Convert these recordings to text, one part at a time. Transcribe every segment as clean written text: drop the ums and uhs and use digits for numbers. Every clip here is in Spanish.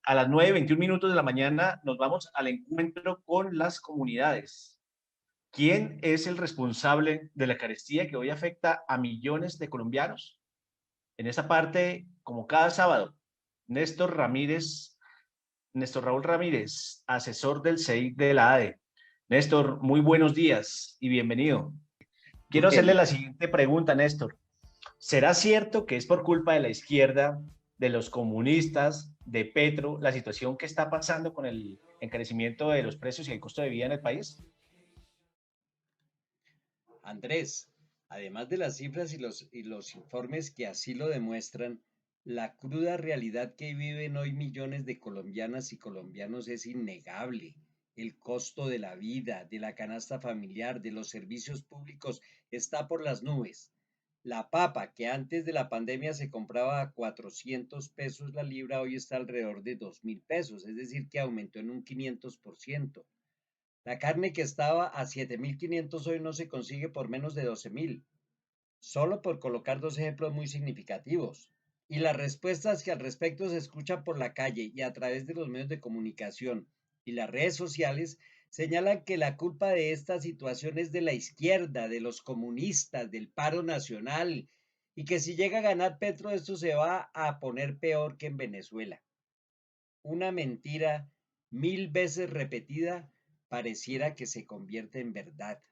A las 9:21 de la mañana nos vamos al encuentro con las comunidades. ¿Quién es el responsable de la carestía que hoy afecta a millones de colombianos? En esa parte, como cada sábado, Néstor Ramírez, Néstor Raúl Ramírez, asesor del CEIC de la ADE. Néstor, muy buenos días y bienvenido. Quiero hacerle Bueno, la siguiente pregunta, Néstor. ¿Será cierto que es por culpa de la izquierda, de los comunistas, de Petro, la situación que está pasando con el encarecimiento de los precios y el costo de vida en el país? Andrés, además de las cifras y los informes que así lo demuestran, la cruda realidad que viven hoy millones de colombianas y colombianos es innegable. El costo de la vida, de la canasta familiar, de los servicios públicos está por las nubes. La papa, que antes de la pandemia se compraba a 400 pesos la libra, hoy está alrededor de 2.000 pesos, es decir, que aumentó en un 500%. La carne que estaba a 7.500 hoy no se consigue por menos de 12.000, solo por colocar dos ejemplos muy significativos. Y las respuestas que al respecto se escuchan por la calle y a través de los medios de comunicación y las redes sociales señalan que la culpa de esta situación es de la izquierda, de los comunistas, del paro nacional, y que si llega a ganar Petro esto se va a poner peor que en Venezuela. Una mentira 1000 veces repetida pareciera que se convierte en verdad.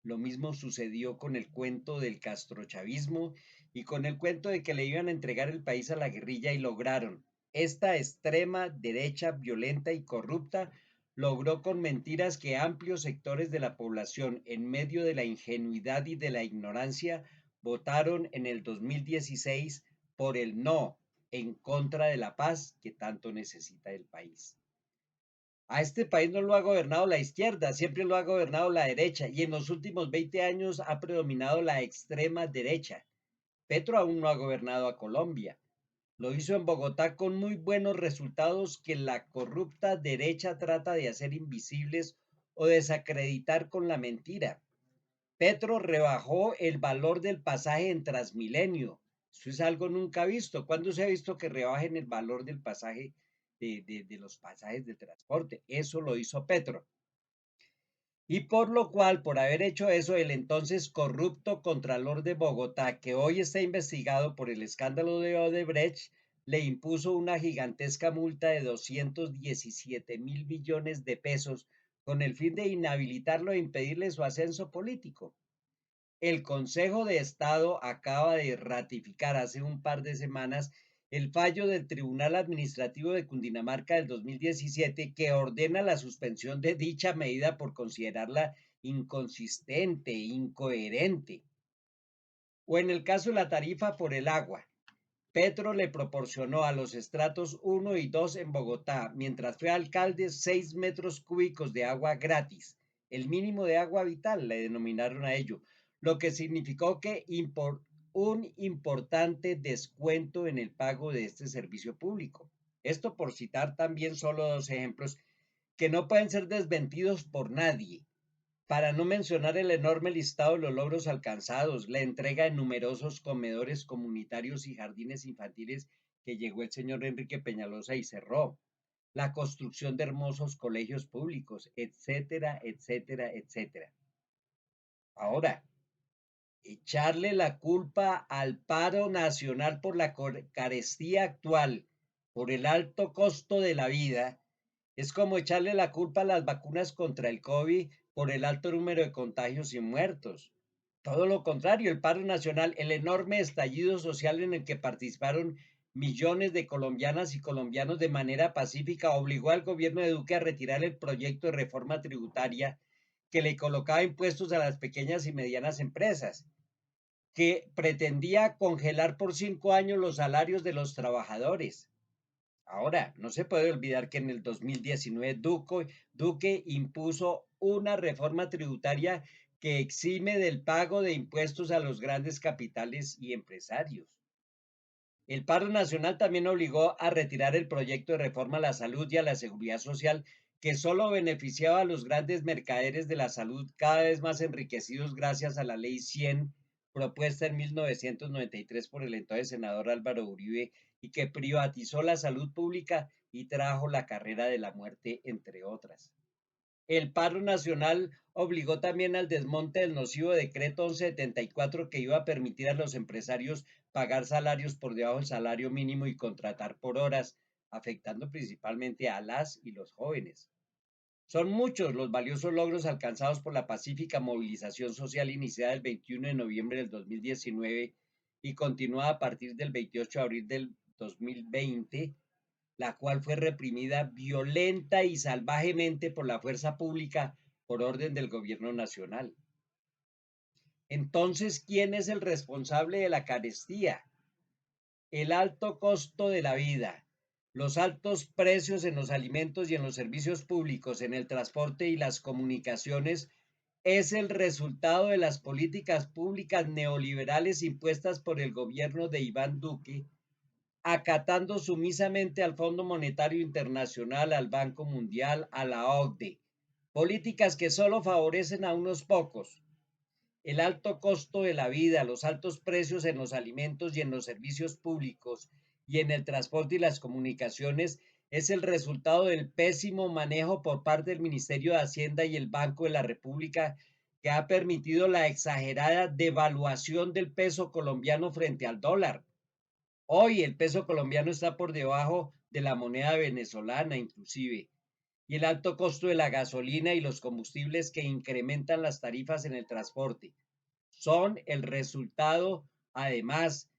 Lo mismo sucedió con el cuento del castrochavismo y con el cuento de que le iban a entregar el país a la guerrilla y lograron. Esta extrema derecha violenta y corrupta logró con mentiras que amplios sectores de la población, en medio de la ingenuidad y de la ignorancia, votaron en el 2016 por el no, en contra de la paz que tanto necesita el país. A este país no lo ha gobernado la izquierda, siempre lo ha gobernado la derecha y en los últimos 20 años ha predominado la extrema derecha. Petro aún no ha gobernado a Colombia. Lo hizo en Bogotá con muy buenos resultados que la corrupta derecha trata de hacer invisibles o desacreditar con la mentira. Petro rebajó el valor del pasaje en Transmilenio. Eso es algo nunca visto. ¿Cuándo se ha visto que rebajen el valor del pasaje de los pasajes de transporte? Eso lo hizo Petro. Y por lo cual, por haber hecho eso, el entonces corrupto Contralor de Bogotá, que hoy está investigado por el escándalo de Odebrecht, le impuso una gigantesca multa de 217.000 millones de pesos con el fin de inhabilitarlo e impedirle su ascenso político. El Consejo de Estado acaba de ratificar hace un par de semanas el fallo del Tribunal Administrativo de Cundinamarca del 2017 que ordena la suspensión de dicha medida por considerarla inconsistente, incoherente. O en el caso de la tarifa por el agua, Petro le proporcionó a los estratos 1 y 2 en Bogotá, mientras fue alcalde, 6 metros cúbicos de agua gratis, el mínimo de agua vital, le denominaron a ello, lo que significó que un importante descuento en el pago de este servicio público. Esto por citar también solo dos ejemplos que no pueden ser desmentidos por nadie, para no mencionar el enorme listado de los logros alcanzados, la entrega de numerosos comedores comunitarios y jardines infantiles que llegó el señor Enrique Peñalosa y cerró, la construcción de hermosos colegios públicos, etcétera, etcétera, etcétera. Ahora, echarle la culpa al paro nacional por la carestía actual, por el alto costo de la vida, es como echarle la culpa a las vacunas contra el COVID por el alto número de contagios y muertos. Todo lo contrario, el paro nacional, el enorme estallido social en el que participaron millones de colombianas y colombianos de manera pacífica, obligó al gobierno de Duque a retirar el proyecto de reforma tributaria que le colocaba impuestos a las pequeñas y medianas empresas, que pretendía congelar por 5 años los salarios de los trabajadores. Ahora, no se puede olvidar que en el 2019 Duque impuso una reforma tributaria que exime del pago de impuestos a los grandes capitales y empresarios. El paro nacional también obligó a retirar el proyecto de reforma a la salud y a la seguridad social, que solo beneficiaba a los grandes mercaderes de la salud cada vez más enriquecidos gracias a la ley 100 propuesta en 1993 por el entonces senador Álvaro Uribe y que privatizó la salud pública y trajo la carrera de la muerte, entre otras. El paro nacional obligó también al desmonte del nocivo decreto 1174 que iba a permitir a los empresarios pagar salarios por debajo del salario mínimo y contratar por horas, afectando principalmente a las y los jóvenes. Son muchos los valiosos logros alcanzados por la pacífica movilización social iniciada el 21 de noviembre del 2019 y continuada a partir del 28 de abril del 2020, la cual fue reprimida violenta y salvajemente por la fuerza pública por orden del gobierno nacional. Entonces, ¿quién es el responsable de la carestía? El alto costo de la vida, los altos precios en los alimentos y en los servicios públicos, en el transporte y las comunicaciones, es el resultado de las políticas públicas neoliberales impuestas por el gobierno de Iván Duque, acatando sumisamente al Fondo Monetario Internacional, al Banco Mundial, a la OCDE, políticas que solo favorecen a unos pocos. El alto costo de la vida, los altos precios en los alimentos y en los servicios públicos y en el transporte y las comunicaciones es el resultado del pésimo manejo por parte del Ministerio de Hacienda y el Banco de la República, que ha permitido la exagerada devaluación del peso colombiano frente al dólar. Hoy el peso colombiano está por debajo de la moneda venezolana inclusive, y el alto costo de la gasolina y los combustibles que incrementan las tarifas en el transporte son el resultado, además,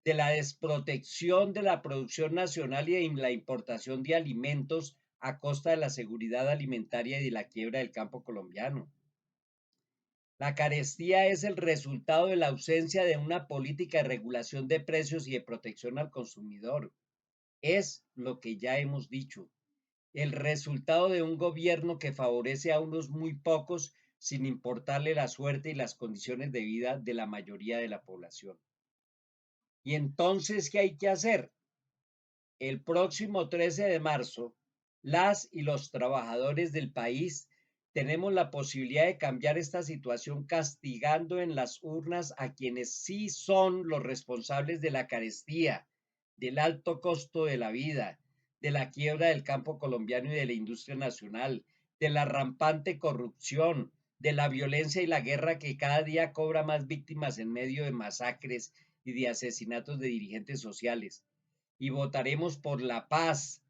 de la desprotección de la producción nacional y de la importación de alimentos a costa de la seguridad alimentaria y de la quiebra del campo colombiano. La carestía es el resultado de la ausencia de una política de regulación de precios y de protección al consumidor. Es lo que ya hemos dicho, el resultado de un gobierno que favorece a unos muy pocos sin importarle la suerte y las condiciones de vida de la mayoría de la población. Y entonces, ¿qué hay que hacer? El próximo 13 de marzo, las y los trabajadores del país tenemos la posibilidad de cambiar esta situación castigando en las urnas a quienes sí son los responsables de la carestía, del alto costo de la vida, de la quiebra del campo colombiano y de la industria nacional, de la rampante corrupción, de la violencia y la guerra que cada día cobra más víctimas en medio de masacres y de asesinatos de dirigentes sociales. Y votaremos por la paz,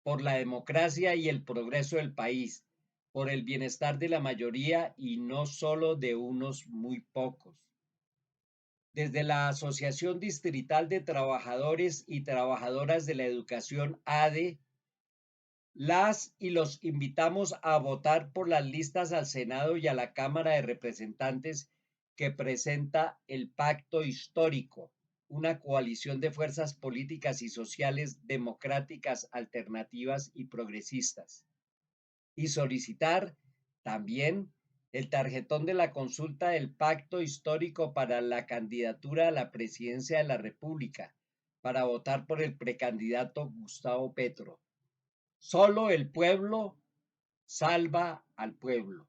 por la democracia y el progreso del país, por el bienestar de la mayoría y no solo de unos muy pocos. Desde la Asociación Distrital de Trabajadores y Trabajadoras de la Educación, ADE, las y los invitamos a votar por las listas al Senado y a la Cámara de Representantes que presenta el Pacto Histórico, una coalición de fuerzas políticas y sociales democráticas, alternativas y progresistas. Y solicitar también el tarjetón de la consulta del Pacto Histórico para la candidatura a la presidencia de la República, para votar por el precandidato Gustavo Petro. Solo el pueblo salva al pueblo.